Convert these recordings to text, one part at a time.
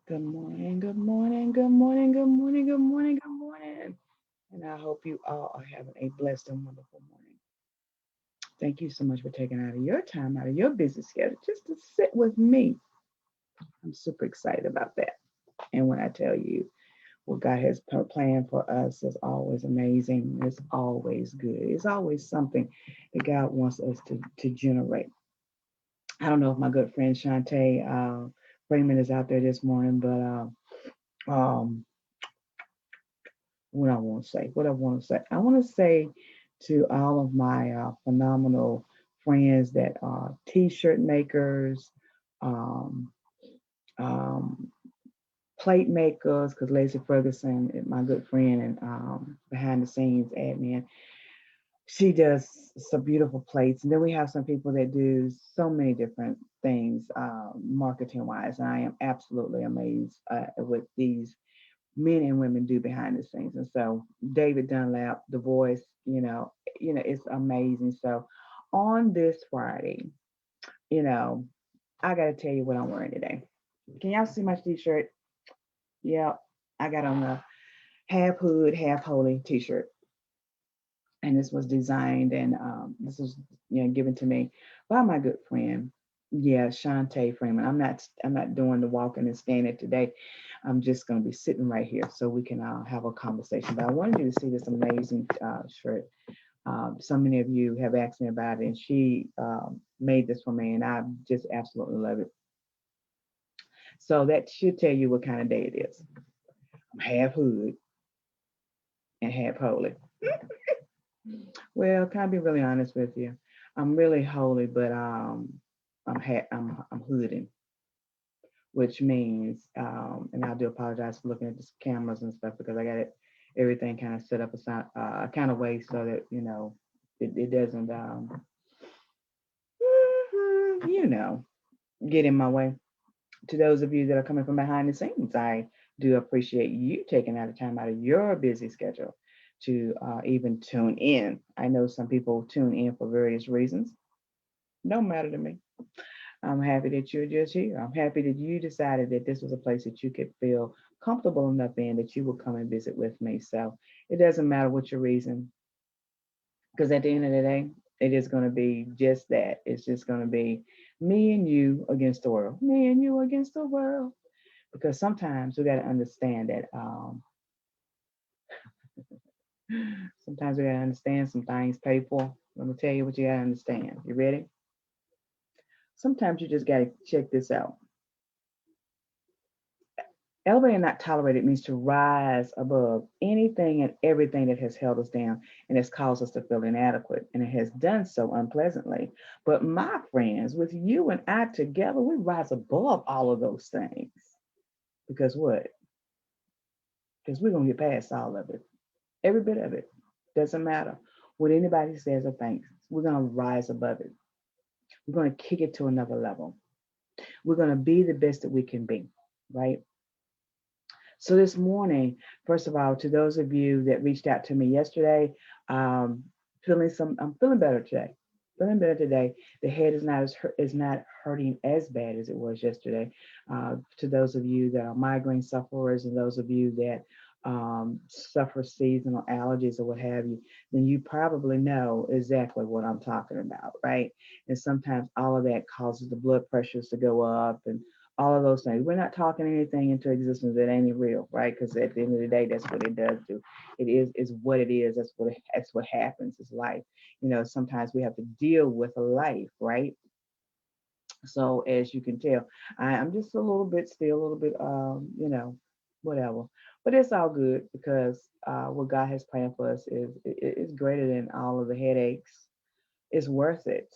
Good morning, good morning, good morning, good morning, good morning, good morning. And I hope you all are having a blessed and wonderful morning. Thank you so much for taking out of your time, out of your busy schedule, just to sit with me. I'm super excited about that. And when I tell you what God has planned for us is always amazing. It's always good. It's always something that God wants us to generate. I don't know if my good friend Shantae Freeman is out there this morning, but what I want to say. What I want to say. I want to say to all of my phenomenal friends that are T-shirt makers, um, um, plate makers, because Lacey Ferguson is my good friend and behind the scenes admin. She does some beautiful plates, and then we have some people that do so many different things marketing wise. And I am absolutely amazed with these men and women do behind the scenes. And so David Dunlap, the voice, it's amazing. So on this Friday, you know, I gotta tell you what I'm wearing today. Can y'all see my t-shirt? Yeah, I got on the half hood, half holy t-shirt. And this was designed and this was given to me by my good friend. Yeah, Shantae Freeman. I'm not doing the walking and standing today. I'm just gonna be sitting right here so we can have a conversation. But I wanted you to see this amazing shirt. So many of you have asked me about it, and she made this for me, and I just absolutely love it. So that should tell you what kind of day it is. I'm half hood and half holy. Well, can I be really honest with you? I'm really holy, but I'm hooding, which means and I do apologize for looking at the cameras and stuff because I got it everything kind of set up a kind of way so that it doesn't you know get in my way. To those of you that are coming from behind the scenes, I do appreciate you taking out of time out of your busy schedule to even tune in. I know some people tune in for various reasons. Don't matter to me. I'm happy that you're just here. I'm happy that you decided that this was a place that you could feel comfortable enough in that you would come and visit with me. So it doesn't matter what your reason, because at the end of the day, it is going to be just that. It's just going to be me and you against the world. Me and you against the world. Because sometimes we got to understand that sometimes we got to understand some things pay for. Let me tell you what you got to understand. You ready? Sometimes you just got to check this out. Elevated and not tolerated means to rise above anything and everything that has held us down and has caused us to feel inadequate, and it has done so unpleasantly. But my friends, with you and I together, we rise above all of those things. Because what? Because we're going to get past all of it, every bit of it. Doesn't matter what anybody says or thinks. We're going to rise above it. We're going to kick it to another level. We're going to be the best that we can be, right? So this morning, first of all, to those of you that reached out to me yesterday, um, I'm feeling better today. Feeling better today. The head is not hurting as bad as it was yesterday. To those of you that are migraine sufferers and those of you that suffer seasonal allergies or what have you, then you probably know exactly what I'm talking about, right? And sometimes all of that causes the blood pressures to go up and all of those things. We're not talking anything into existence that ain't real, right? Because at the end of the day, that's what it does do. It is what it is. That's what happens. It's life. Sometimes we have to deal with life, right? So as you can tell, I'm just a little bit still a little bit whatever. But it's all good because what God has planned for us is greater than all of the headaches. It's worth it.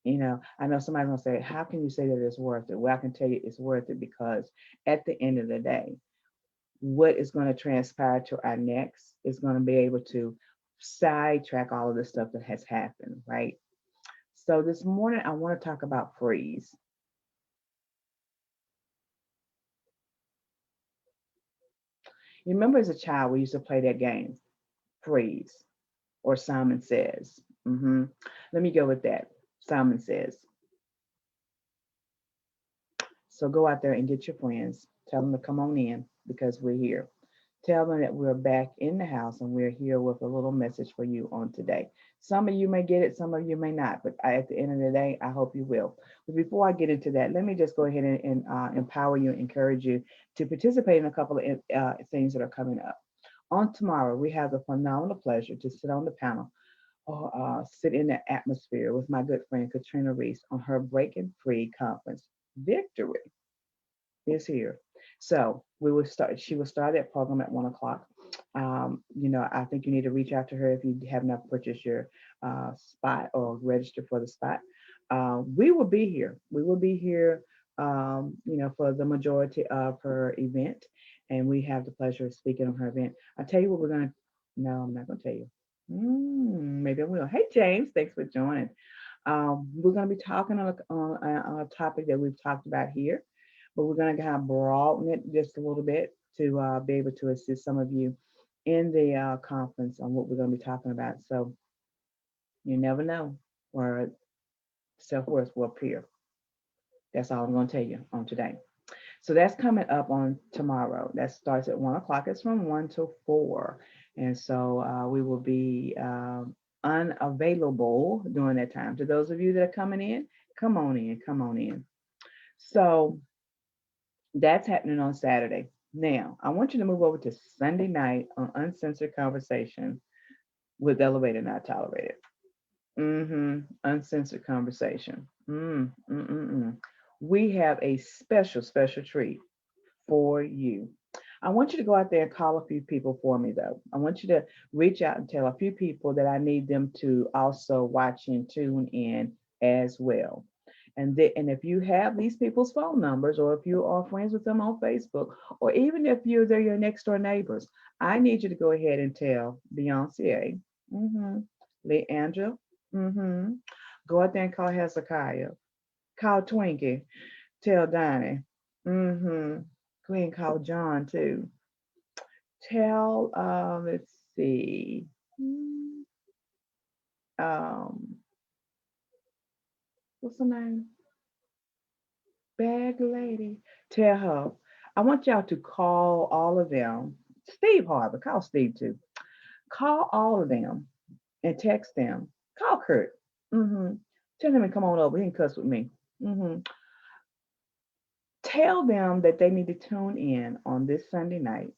I know somebody's gonna say, how can you say that it's worth it? Well, I can tell you it's worth it because at the end of the day, what is going to transpire to our next is going to be able to sidetrack all of the stuff that has happened, right? So this morning I want to talk about freeze. You remember as a child we used to play that game, freeze, or Simon Says. Let me go with that. Simon Says. So go out there and get your friends. Tell them to come on in because we're here. Tell them that we're back in the house and we're here with a little message for you on today. Some of you may get it, some of you may not, but at the end of the day, I hope you will. But before I get into that, let me just go ahead and empower you, encourage you to participate in a couple of things that are coming up. On tomorrow, we have the phenomenal pleasure to sit on the panel or sit in the atmosphere with my good friend Katrina Reese on her Breaking Free conference. Victory is here. So we will start. She will start that program at 1 o'clock. I think you need to reach out to her if you have not purchased your spot or register for the spot. We will be here. We will be here. For the majority of her event, and we have the pleasure of speaking on her event. I tell you what, we're gonna. No, I'm not gonna tell you. Maybe I will. Hey, James, thanks for joining. We're going to be talking on a topic that we've talked about here, but we're going to kind of broaden it just a little bit to be able to assist some of you in the conference on what we're going to be talking about. So you never know where self worth will appear. That's all I'm going to tell you on today. So that's coming up on tomorrow. That starts at 1 o'clock. It's from 1 to 4. And so we will be unavailable during that time. To those of you that are coming in, come on in, come on in. So that's happening on Saturday. Now, I want you to move over to Sunday night on Uncensored Conversation with Elevated Not Tolerated. Uncensored Conversation. We have a special treat for you. I want you to go out there and call a few people for me, though. I want you to reach out and tell a few people that I need them to also watch and tune in as well. And if you have these people's phone numbers, or if you are friends with them on Facebook, or even if they're your next door neighbors, I need you to go ahead and tell Beyonce, Leandra, go out there and call Hezekiah, call Twinkie, tell Donnie, go ahead and call John too. Tell, let's see, um, what's her name? Bag lady. Tell her. I want y'all to call all of them. Steve Harvey, call Steve too. Call all of them and text them. Call Kurt. Tell him to come on over. He can cuss with me. Tell them that they need to tune in on this Sunday night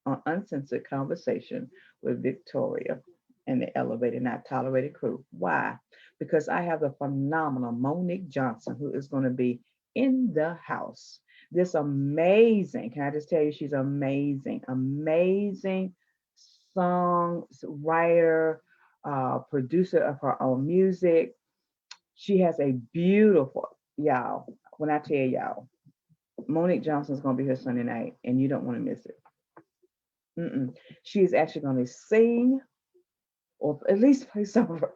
on Uncensored Conversation with Victoria and the Elevated Not Tolerated crew. Why? Because I have the phenomenal Monique Johnson who is going to be in the house. This amazing, can I just tell you, she's amazing song writer, producer of her own music. She has a beautiful, y'all, when I tell y'all, Monique Johnson's going to be here Sunday night, and you don't want to miss it. She is actually going to sing, or at least play some of her,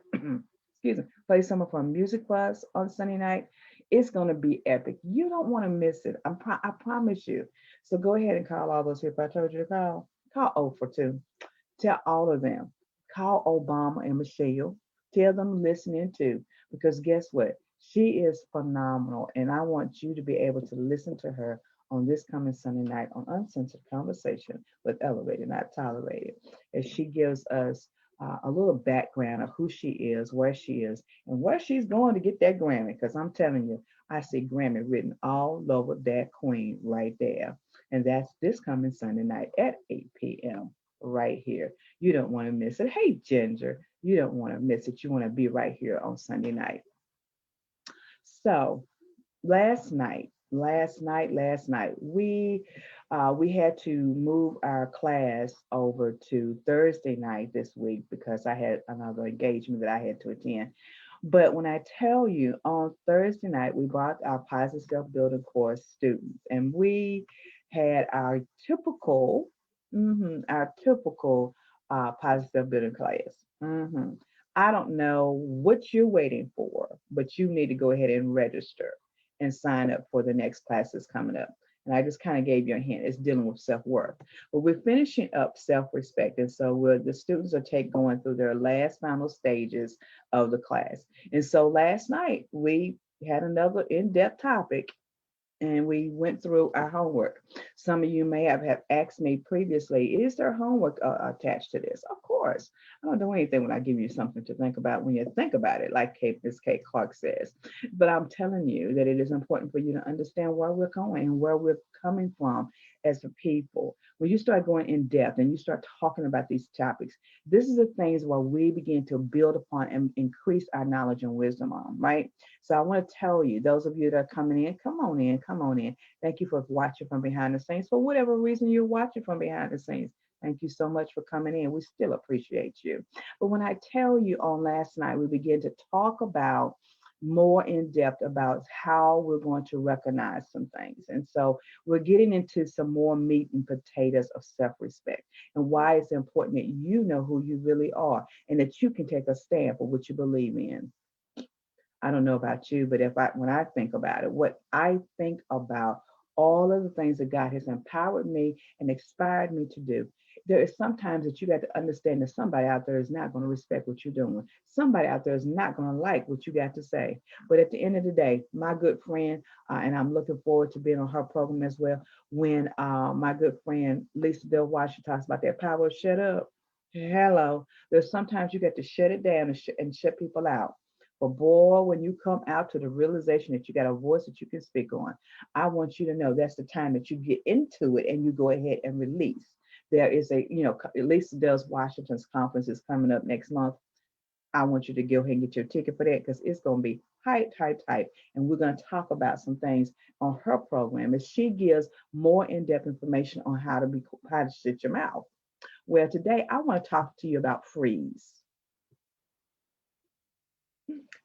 play some of her music for us on Sunday night. It's going to be epic. You don't want to miss it. I promise you. So go ahead and call all those people I told you to call. Call O for 2. Tell all of them. Call Obama and Michelle. Tell them listening too, because guess what? She is phenomenal, and I want you to be able to listen to her on this coming Sunday night on Uncensored Conversation with Elevated Not Tolerated, as she gives us a little background of who she is, where she is, and where she's going to get that Grammy. Because I'm telling you, I see Grammy written all over that queen right there. And that's this coming Sunday night at 8 p.m. right here. You don't want to miss it. Hey, Ginger, you don't want to miss it. You want to be right here on Sunday night. So last night, we had to move our class over to Thursday night this week because I had another engagement that I had to attend. But when I tell you, on Thursday night, we brought our positive self-building course students, and we had our typical, positive self-building class. I don't know what you're waiting for, but you need to go ahead and register and sign up for the next class that's coming up. And I just kind of gave you a hint. It's dealing with self-worth. But we're finishing up self-respect. And so the students are going through their last final stages of the class. And so last night we had another in-depth topic and we went through our homework. Some of you may have asked me previously, is there homework attached to this? Of course. I don't do anything when I give you something to think about when you think about it, like Miss Kate Clark says. But I'm telling you that it is important for you to understand where we're going and where we're coming from as a people. When you start going in depth and you start talking about these topics, this is the things where we begin to build upon and increase our knowledge and wisdom on, right? So I want to tell you, those of you that are coming in, come on in, come on in. Thank you for watching from behind the scenes. For whatever reason you're watching from behind the scenes, thank you so much for coming in. We still appreciate you. But when I tell you on last night, we began to talk about more in depth about how we're going to recognize some things. And so we're getting into some more meat and potatoes of self respect and why it's important that you know who you really are and that you can take a stand for what you believe in. I don't know about you, but when I think about it, what I think about all of the things that God has empowered me and inspired me to do, there is sometimes that you got to understand that somebody out there is not going to respect what you're doing. Somebody out there is not going to like what you got to say. But at the end of the day, my good friend, and I'm looking forward to being on her program as well, when my good friend Lisa Bill Washington talks about that power of shut up. Hello. There's sometimes you got to shut it down and shut people out. But boy, when you come out to the realization that you got a voice that you can speak on, I want you to know that's the time that you get into it and you go ahead and release. There is Lisa Does Washington's conference is coming up next month. I want you to go ahead and get your ticket for that because it's going to be hype, hype, hype. And we're going to talk about some things on her program as she gives more in-depth information on how to shut your mouth. Well, today I want to talk to you about freeze.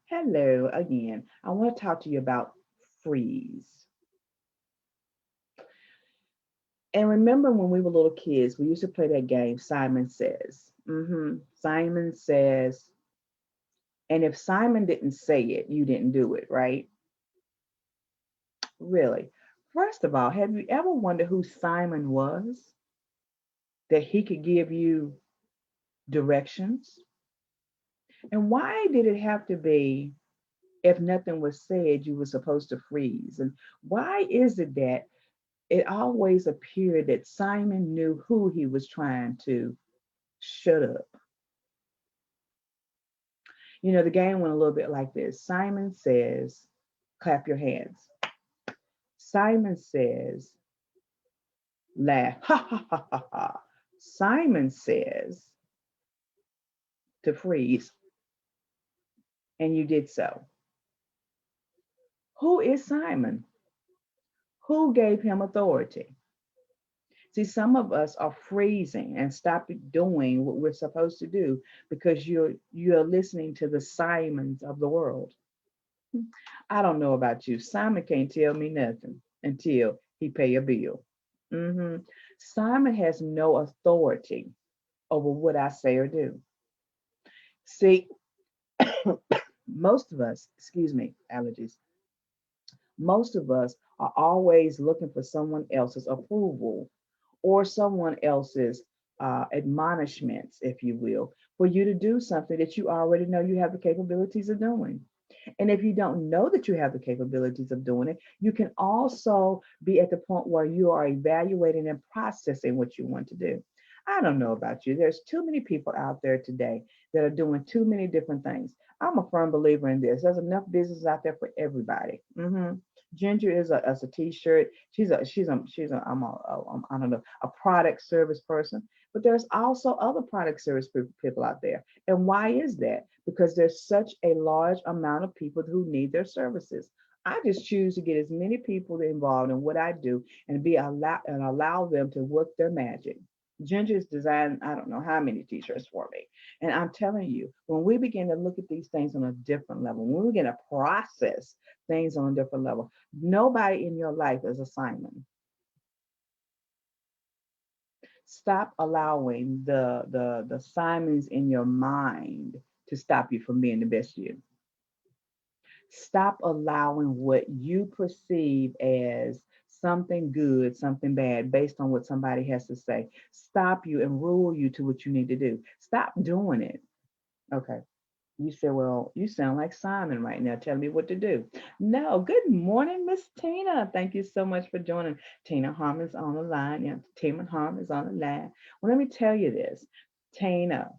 Hello again. I want to talk to you about freeze. And remember when we were little kids, we used to play that game, Simon Says. Simon Says. And if Simon didn't say it, you didn't do it, right? Really. First of all, have you ever wondered who Simon was? That he could give you directions? And why did it have to be if nothing was said, you were supposed to freeze? And why is it that it always appeared that Simon knew who he was trying to shut up? You know, the game went a little bit like this. Simon says, clap your hands. Simon says, laugh. Ha ha ha ha ha. Simon says to freeze, and you did so. Who is Simon? Who gave him authority? See, some of us are freezing and stop doing what we're supposed to do because you're listening to the Simons of the world. I don't know about you. Simon can't tell me nothing until he pay a bill. hmm Simon has no authority over what I say or do. See, most of us, excuse me, allergies, most of us are always looking for someone else's approval or someone else's admonishments, if you will, for you to do something that you already know you have the capabilities of doing. And if you don't know that you have the capabilities of doing it, you can also be at the point where you are evaluating and processing what you want to do. I don't know about you. There's too many people out there today that are doing too many different things. I'm a firm believer in this. There's enough business out there for everybody. Ginger is a t-shirt. She's a I don't know, a product service person. But there's also other product service people out there. And why is that? Because there's such a large amount of people who need their services. I just choose to get as many people involved in what I do and allow them to work their magic. Ginger's designed, I don't know how many t-shirts for me. And I'm telling you, when we begin to look at these things on a different level, when we begin to process things on a different level, nobody in your life is a Simon. Stop allowing the Simons in your mind to stop you from being the best you. Stop allowing what you perceive as something good, something bad, based on what somebody has to say. Stop you and rule you to what you need to do. Stop doing it. Okay. You said, well, you sound like Simon right now. Tell me what to do. No, good morning, Miss Tina. Thank you so much for joining. Tina Harmon's on the line. Yeah, Tina Harmon is on the line. Well, let me tell you this, Tina.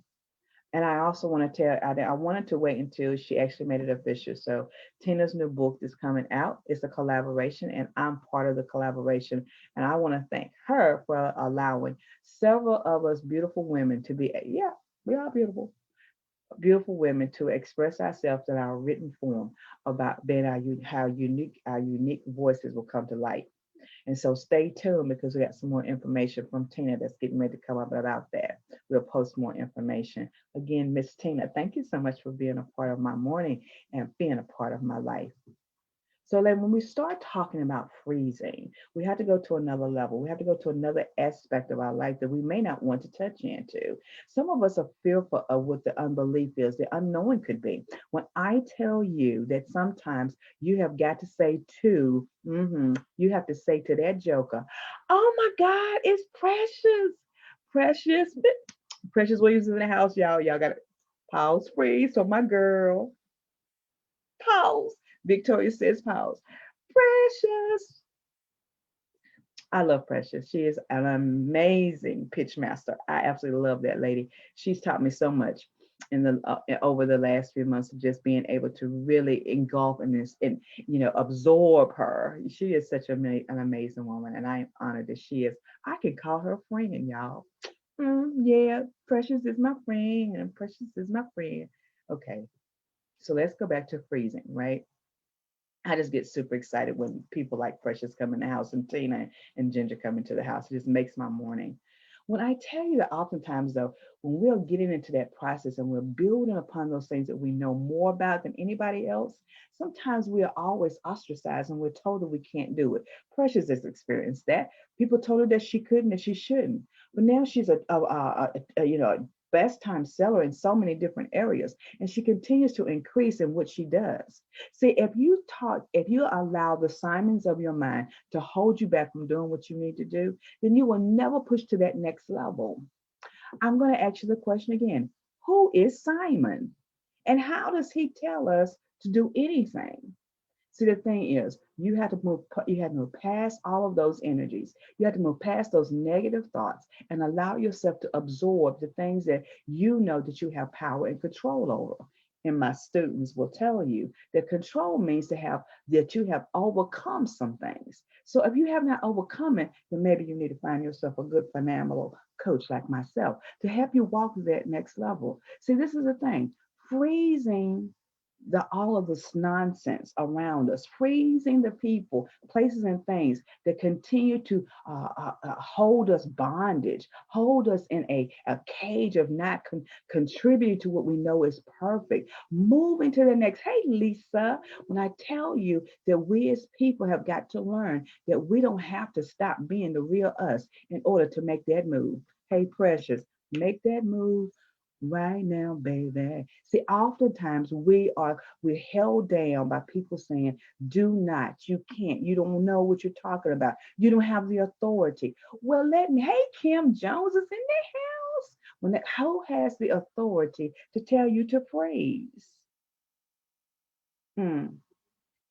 And I also want to tell, I wanted to wait until she actually made it official. So Tina's new book is coming out. It's a collaboration, and I'm part of the collaboration. And I want to thank her for allowing several of us beautiful women to be, yeah, we are beautiful women to express ourselves in our written form about being how unique voices will come to light. And so stay tuned because we got some more information from Tina that's getting ready to come up about that. We'll post more information. Again, Miss Tina, thank you so much for being a part of my morning and being a part of my life. So then when we start talking about freezing, we have to go to another level. We have to go to another aspect of our life that we may not want to touch into. Some of us are fearful of what the unbelief is, the unknowing could be. When I tell you that sometimes you have got to say to, you have to say to that joker, oh my God, it's Precious. Precious, Precious Williams in the house, y'all. Y'all got to pause, freeze. So my girl, pause. Victoria says pause. Precious. I love Precious. She is an amazing pitch master. I absolutely love that lady. She's taught me so much in the over the last few months of just being able to really engulf in this and absorb her. She is such an amazing woman, and I am honored that she is. I can call her friend, y'all. Yeah, Precious is my friend, and Precious is my friend. Okay, so let's go back to freezing, right? I just get super excited when people like Precious come in the house and Tina and Ginger come into the house. It just makes my morning. When I tell you that oftentimes though, when we're getting into that process and we're building upon those things that we know more about than anybody else, sometimes we are always ostracized and we're told that we can't do it. Precious has experienced that. People told her that she couldn't and she shouldn't. But now she's a best time seller in so many different areas and she continues to increase in what she does. See, if you allow the Simons of your mind to hold you back from doing what you need to do, then you will never push to that next level. I'm going to ask you the question again. Who is Simon? And how does he tell us to do anything? See, the thing is, you have to move past all of those energies. You have to move past those negative thoughts and allow yourself to absorb the things that you know that you have power and control over. And my students will tell you that control means to have that you have overcome some things. So if you have not overcome it, then maybe you need to find yourself a good phenomenal coach like myself to help you walk to that next level. See, this is the thing. Freezing all of this nonsense around us, freezing the people, places, and things that continue to hold us bondage, hold us in a cage of not contributing to what we know is perfect. Moving to the next. Hey, Lisa, when I tell you that we as people have got to learn that we don't have to stop being the real us in order to make that move. Hey, Precious, make that move right now, baby. See, oftentimes we're held down by people saying, do not, you can't, you don't know what you're talking about, you don't have the authority. Well, let me, hey, Kim Jones is in the house. When that who has the authority to tell you to praise? Hmm.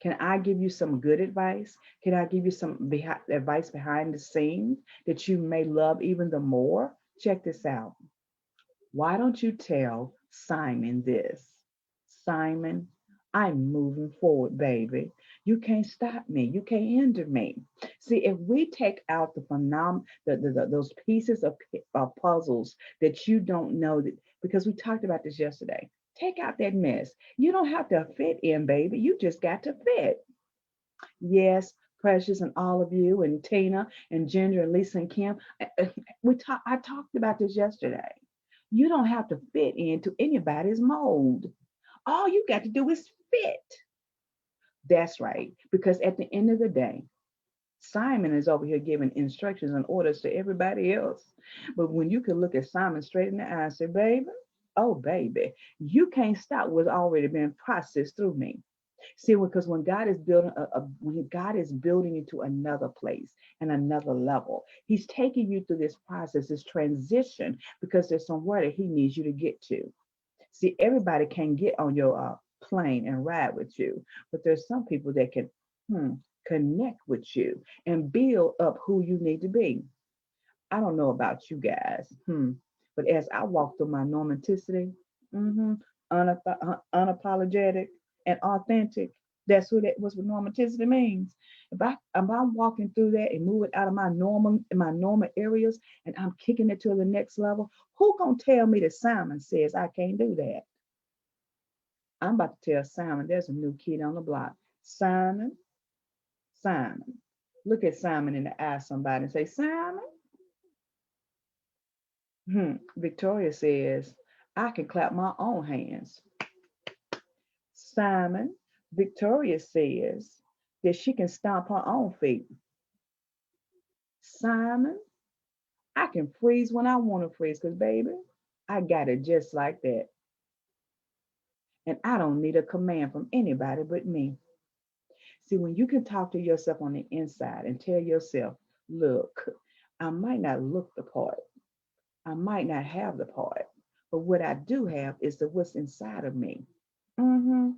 Can I give you some good advice? Can I give you some advice behind the scenes that you may love even the more? Check this out. Why don't you tell Simon this? Simon, I'm moving forward, baby. You can't stop me. You can't hinder me. See, if we take out those pieces of puzzles that you don't know that, because we talked about this yesterday, take out that mess. You don't have to fit in, baby. You just got to fit. Yes, Precious and all of you and Tina and Ginger and Lisa and Kim. I talked about this yesterday. You don't have to fit into anybody's mold. All you got to do is fit. That's right. Because at the end of the day, Simon is over here giving instructions and orders to everybody else. But when you can look at Simon straight in the eye and say, baby, oh, baby, you can't stop what's already been processed through me. See, because when God is building when God is building you to another place and another level, He's taking you through this process, this transition, because there's somewhere that He needs you to get to. See, everybody can get on your plane and ride with you, but there's some people that can hmm, connect with you and build up who you need to be. I don't know about you guys, but as I walk through my normaticity, hmm unapologetic and authentic, that's what normaticity means. If I'm walking through that and moving out of my normal areas and I'm kicking it to the next level, who gonna tell me that Simon says I can't do that? I'm about to tell Simon there's a new kid on the block. Simon, Simon. Look at Simon in the eye, somebody, and say, Simon. Victoria says, I can clap my own hands. Simon, Victoria says that she can stomp her own feet. Simon, I can freeze when I want to freeze because, baby, I got it just like that. And I don't need a command from anybody but me. See, when you can talk to yourself on the inside and tell yourself, look, I might not look the part, I might not have the part, but what I do have is the what's inside of me. hmm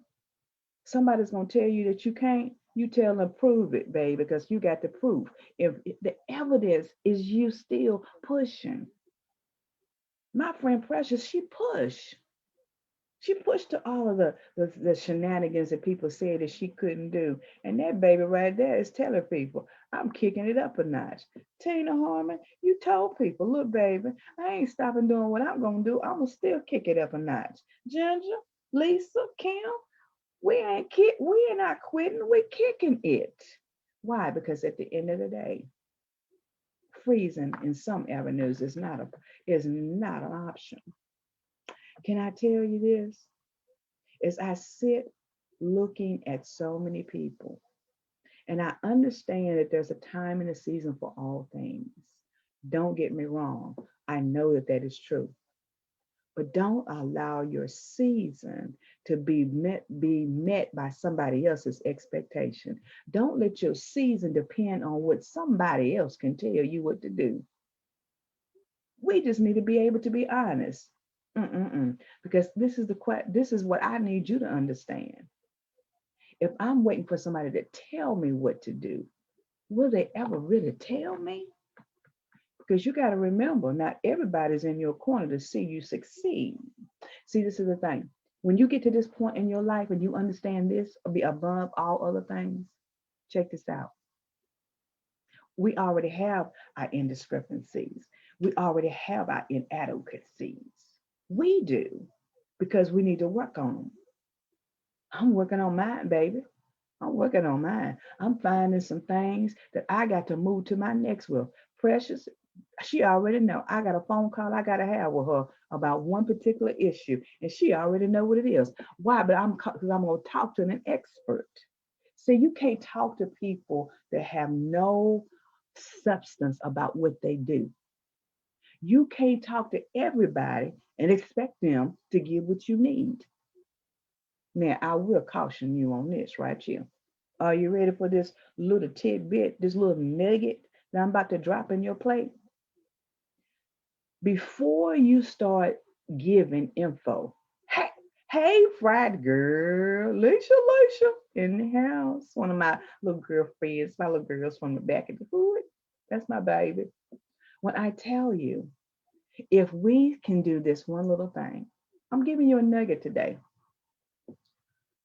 Somebody's gonna tell you that you can't. You tell them prove it, baby, because you got the proof. If the evidence is you still pushing, my friend Precious, she pushed. She pushed to all of the shenanigans that people said that she couldn't do. And that baby right there is telling people, I'm kicking it up a notch. Tina Harmon, you told people, look, baby, I ain't stopping doing what I'm going to do. I'm going to still kick it up a notch. Ginger, Lisa, Kim, we're not quitting. We're kicking it. Why? Because at the end of the day, freezing in some avenues is not an option. Can I tell you this? As I sit looking at so many people, and I understand that there's a time and a season for all things. Don't get me wrong. I know that that is true. But don't allow your season to be met by somebody else's expectation. Don't let your season depend on what somebody else can tell you what to do. We just need to be able to be honest. Because this is what I need you to understand. If I'm waiting for somebody to tell me what to do, will they ever really tell me? Because you got to remember, not everybody's in your corner to see you succeed. See, this is the thing. When you get to this point in your life and you understand this, be above all other things, check this out. We already have our indiscrepancies. We already have our inadequacies. We do because we need to work on them. I'm working on mine, baby. I'm working on mine. I'm finding some things that I got to move to my next with. Precious, she already know. I got a phone call I got to have with her about one particular issue, and she already know what it is. Why? But because I'm gonna talk to an expert. See, you can't talk to people that have no substance about what they do. You can't talk to everybody and expect them to give what you need. Now, I will caution you on this right here. Are you ready for this little tidbit, this little nugget that I'm about to drop in your plate? Before you start giving info, hey, hey, fried girl, Leisha in the house. One of my little girlfriends, my little girls from the back of the hood. That's my baby. When I tell you, if we can do this one little thing, I'm giving you a nugget today.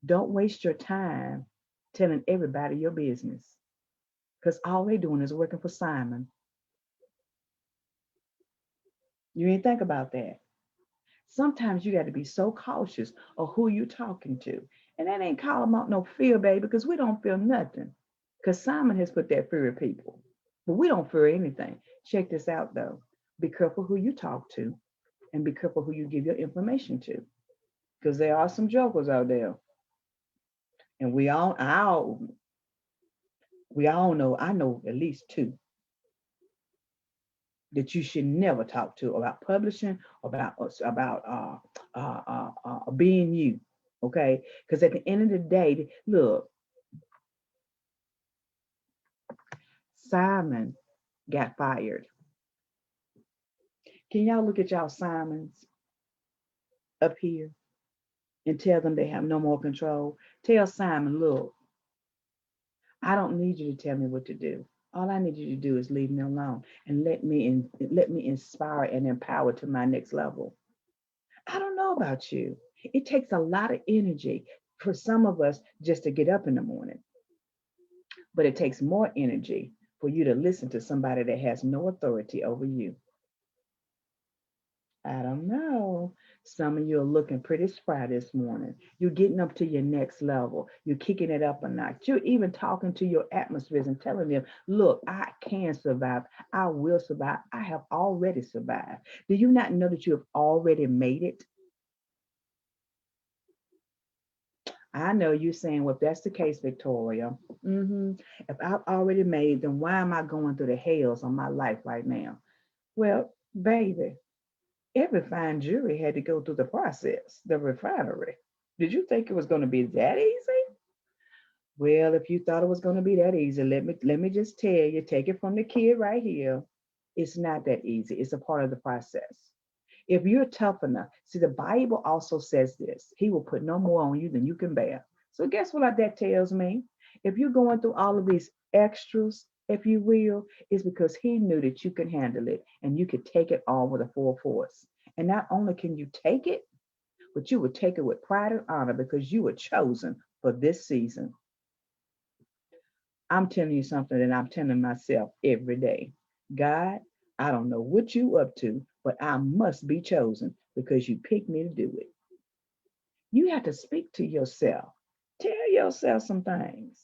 Don't waste your time telling everybody your business because all they're doing is working for Simon. You ain't think about that. Sometimes you got to be so cautious of who you talking to. And that ain't calling out no fear, baby, because we don't feel nothing. Because Simon has put that fear in people. But we don't fear anything. Check this out though. Be careful who you talk to and be careful who you give your information to. Because there are some jokers out there. And we all know, I know at least two that you should never talk to about publishing, about being you. Okay, because at the end of the day, look, Simon got fired. Can y'all look at y'all Simons up here? and tell them they have no more control. Tell Simon, look, I don't need you to tell me what to do. All I need you to do is leave me alone and let me inspire and empower to my next level. I don't know about you. It takes a lot of energy for some of us just to get up in the morning, but it takes more energy for you to listen to somebody that has no authority over you. I don't know. Some of you are looking pretty spry this morning. You're getting up to your next level. You're kicking it up a notch. You're even talking to your atmospheres and telling them, look, I can survive. I will survive. I have already survived. Do you not know that you have already made it? I know you're saying, well, if that's the case, Victoria, if I've already made, then why am I going through the hells on my life right now? Well, baby, every fine jewelry had to go through the process, the refinery. Did you think it was going to be that easy? Well, if you thought it was going to be that easy, let me just tell you, take it from the kid right here. It's not that easy. It's a part of the process. If you're tough enough, see, the Bible also says this: He will put no more on you than you can bear. So, guess what that tells me? If you're going through all of these extras, if you will, it's because He knew that you can handle it and you could take it all with a full force. And not only can you take it, but you would take it with pride and honor because you were chosen for this season. I'm telling you something that I'm telling myself every day. God, I don't know what you up to, but I must be chosen because you picked me to do it. You have to speak to yourself. Tell yourself some things.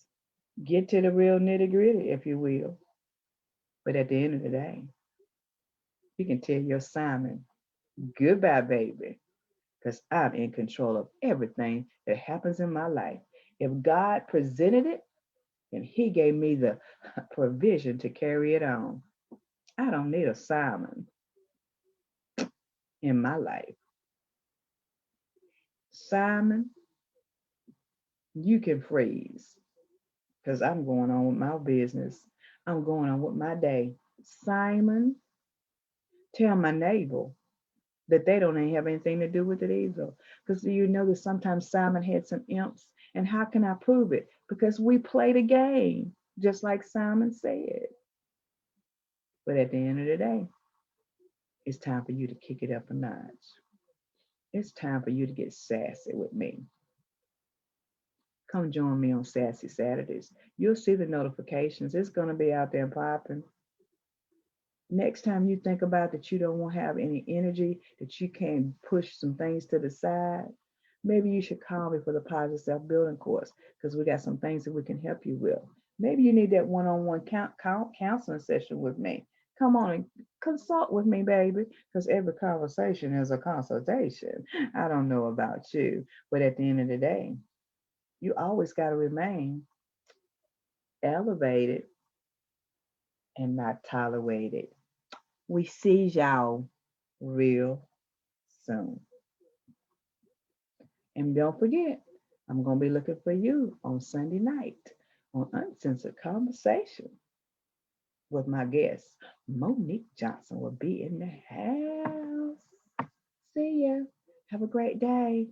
Get to the real nitty gritty, if you will. But at the end of the day, you can tell your Simon, goodbye, baby, because I'm in control of everything that happens in my life. If God presented it and He gave me the provision to carry it on, I don't need a Simon in my life. Simon, you can freeze because I'm going on with my business. I'm going on with my day. Simon, tell my neighbor that they don't even have anything to do with it either. Because you know that sometimes Simon had some imps. And how can I prove it? Because we played a game, just like Simon said. But at the end of the day, it's time for you to kick it up a notch. It's time for you to get sassy with me. Come join me on Sassy Saturdays. You'll see the notifications. It's going to be out there and popping. Next time you think about that you don't want to have any energy, that you can push some things to the side, maybe you should call me for the Positive Self Building course because we got some things that we can help you with. Maybe you need that one-on-one counseling session with me. Come on and consult with me, baby, because every conversation is a consultation. I don't know about you, but at the end of the day, you always got to remain elevated and not tolerated. We see y'all real soon. And don't forget, I'm going to be looking for you on Sunday night on Uncensored Conversation with my guest. Monique Johnson will be in the house. See ya. Have a great day.